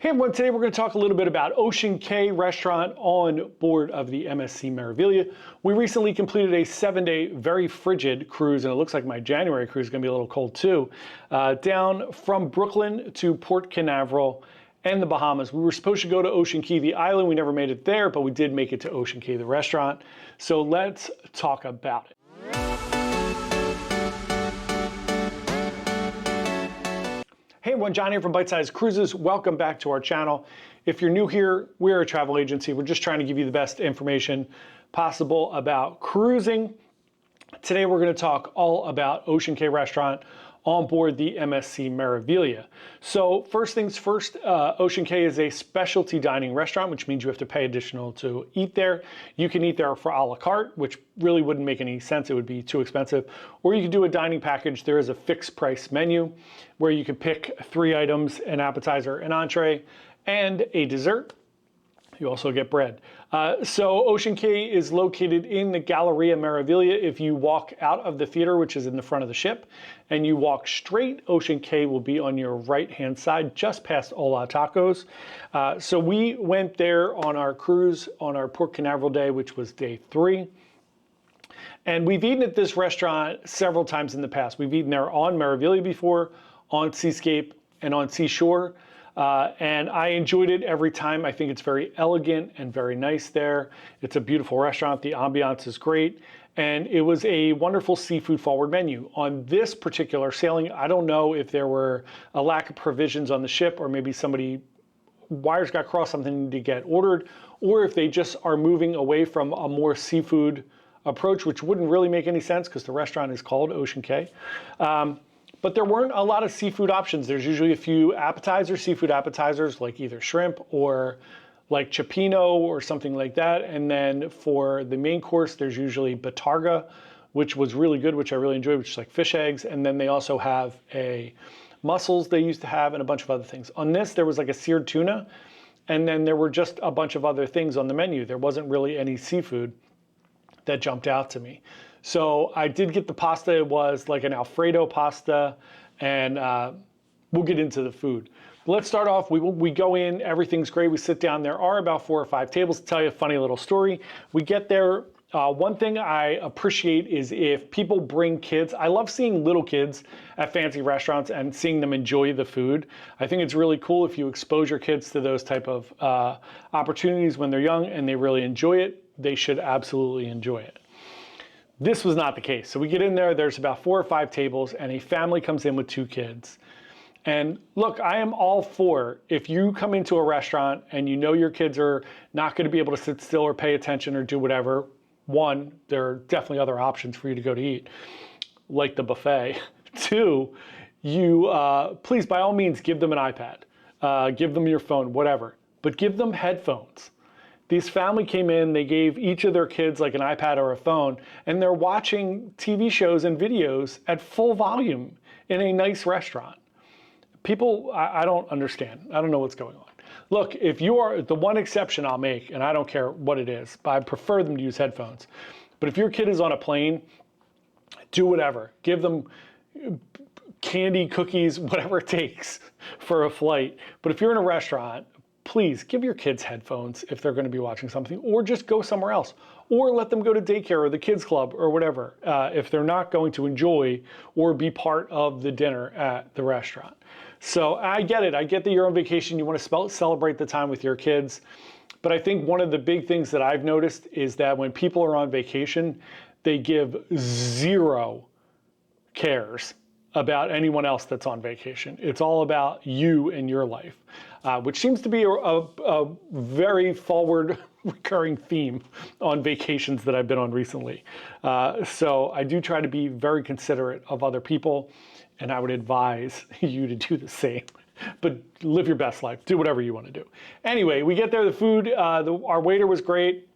Hey everyone, today we're going to talk a little bit about Ocean Cay restaurant on board of the MSC Meraviglia. We recently completed a 7-day very frigid cruise, and it looks like my January cruise is going to be a little cold too, down from Brooklyn to Port Canaveral and the Bahamas. We were supposed to go to Ocean Cay, the island. We never made it there, but we did make it to Ocean Cay, the restaurant. So let's talk about it. Hey everyone, John here from Byte Size Cruises. Welcome back to our channel. If you're new here, we're a travel agency. We're just trying to give you the best information possible about cruising. Today we're going to talk all about Ocean Cay restaurant on board the MSC Meraviglia. So first things first, Ocean Cay is a specialty dining restaurant, which means you have to pay additional to eat there. You can eat there for a la carte, which really wouldn't make any sense. It would be too expensive. Or you can do a dining package. There is a fixed price menu where you can pick 3 items, an appetizer, an entree, and a dessert. You also get bread. So Ocean Cay is located in the Galleria Meraviglia. If you walk out of the theater, which is in the front of the ship, and you walk straight, Ocean Cay will be on your right-hand side, just past Hola Tacos. So we went there on our cruise on our Port Canaveral day, which was day 3. And we've eaten at this restaurant several times in the past. We've eaten there on Meraviglia before, on Seascape, and on Seashore. And I enjoyed it every time. I think it's very elegant and very nice there. It's a beautiful restaurant. The ambiance is great. And it was a wonderful seafood forward menu. On this particular sailing, I don't know if there were a lack of provisions on the ship, or maybe wires got crossed, something to get ordered, or if they just are moving away from a more seafood approach, which wouldn't really make any sense because the restaurant is called Ocean Cay. But there weren't a lot of seafood options. There's usually a few seafood appetizers, like either shrimp or like cioppino or something like that. And then for the main course, there's usually batarga, which was really good, which I really enjoyed, which is like fish eggs. And then they also have mussels they used to have and a bunch of other things. On this, there was like a seared tuna, and then there were just a bunch of other things on the menu. There wasn't really any seafood that jumped out to me. So I did get the pasta. It was like an Alfredo pasta, and we'll get into the food. But let's start off. We go in, everything's great. We sit down. There are about 4 or 5 tables. To tell you a funny little story, we get there. One thing I appreciate is if people bring kids. I love seeing little kids at fancy restaurants and seeing them enjoy the food. I think it's really cool if you expose your kids to those type of opportunities when they're young and they really enjoy it. They should absolutely enjoy it. This was not the case. So we get in there, there's about 4 or 5 tables, and a family comes in with 2 kids. And look, I am all for, if you come into a restaurant and you know your kids are not going to be able to sit still or pay attention or do whatever, one, there are definitely other options for you to go to eat, like the buffet. 2, you please, by all means, give them an iPad, give them your phone, whatever, but give them headphones. This family came in, they gave each of their kids like an iPad or a phone, and they're watching TV shows and videos at full volume in a nice restaurant. People, I don't understand. I don't know what's going on. Look, if you are, the one exception I'll make, and I don't care what it is, but I prefer them to use headphones. But if your kid is on a plane, do whatever. Give them candy, cookies, whatever it takes for a flight. But if you're in a restaurant, please give your kids headphones if they're going to be watching something, or just go somewhere else, or let them go to daycare or the kids club or whatever if they're not going to enjoy or be part of the dinner at the restaurant. So I get it. I get that you're on vacation. You want to celebrate the time with your kids. But I think one of the big things that I've noticed is that when people are on vacation, they give 0 cares about anyone else that's on vacation. It's all about you and your life, which seems to be a very forward recurring theme on vacations that I've been on recently. So I do try to be very considerate of other people, and I would advise you to do the same. But live your best life. Do whatever you want to do. Anyway, we get there. The food, our waiter was great.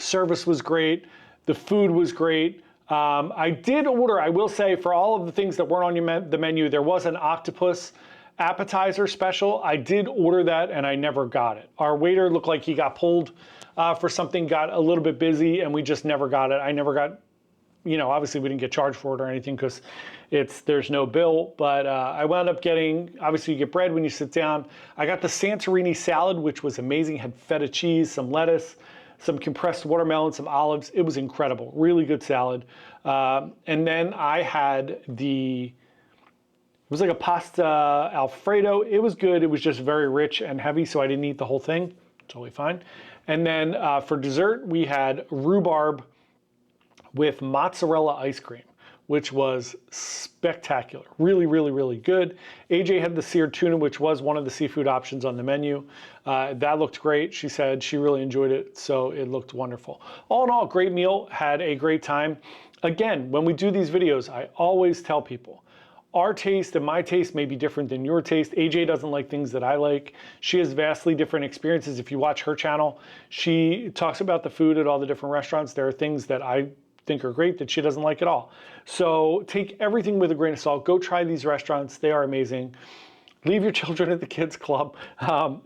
Service was great. The food was great. I did order, I will say, for all of the things that weren't on the menu, there was an octopus appetizer special. I did order that and I never got it. Our waiter looked like he got pulled for something, got a little bit busy, and we just never got it. I never got you know, obviously we didn't get charged for it or anything because there's no bill, but I wound up getting, obviously you get bread when you sit down. I got the Santorini salad, which was amazing, had feta cheese, some lettuce, some compressed watermelon, some olives. It was incredible, really good salad. And then I had it was like a pasta Alfredo. It was good. It was just very rich and heavy, so I didn't eat the whole thing. Totally fine. And then for dessert, we had rhubarb with mozzarella ice cream, which was spectacular. Really, really, really good. AJ had the seared tuna, which was one of the seafood options on the menu. That looked great. She said she really enjoyed it, so it looked wonderful. All in all, great meal, had a great time. Again, when we do these videos, I always tell people, our taste and my taste may be different than your taste. AJ doesn't like things that I like. She has vastly different experiences. If you watch her channel, she talks about the food at all the different restaurants. There are things that I think are great that she doesn't like at all. So take everything with a grain of salt. Go try these restaurants. They are amazing. Leave your children at the kids club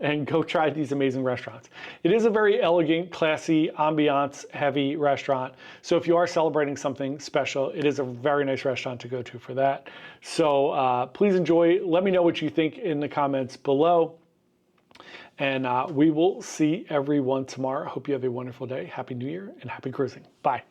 and go try these amazing restaurants. It is a very elegant, classy, ambiance heavy restaurant. So if you are celebrating something special, it is a very nice restaurant to go to for that. So please enjoy. Let me know what you think in the comments below. And we will see everyone tomorrow. Hope you have a wonderful day. Happy New Year and happy cruising. Bye.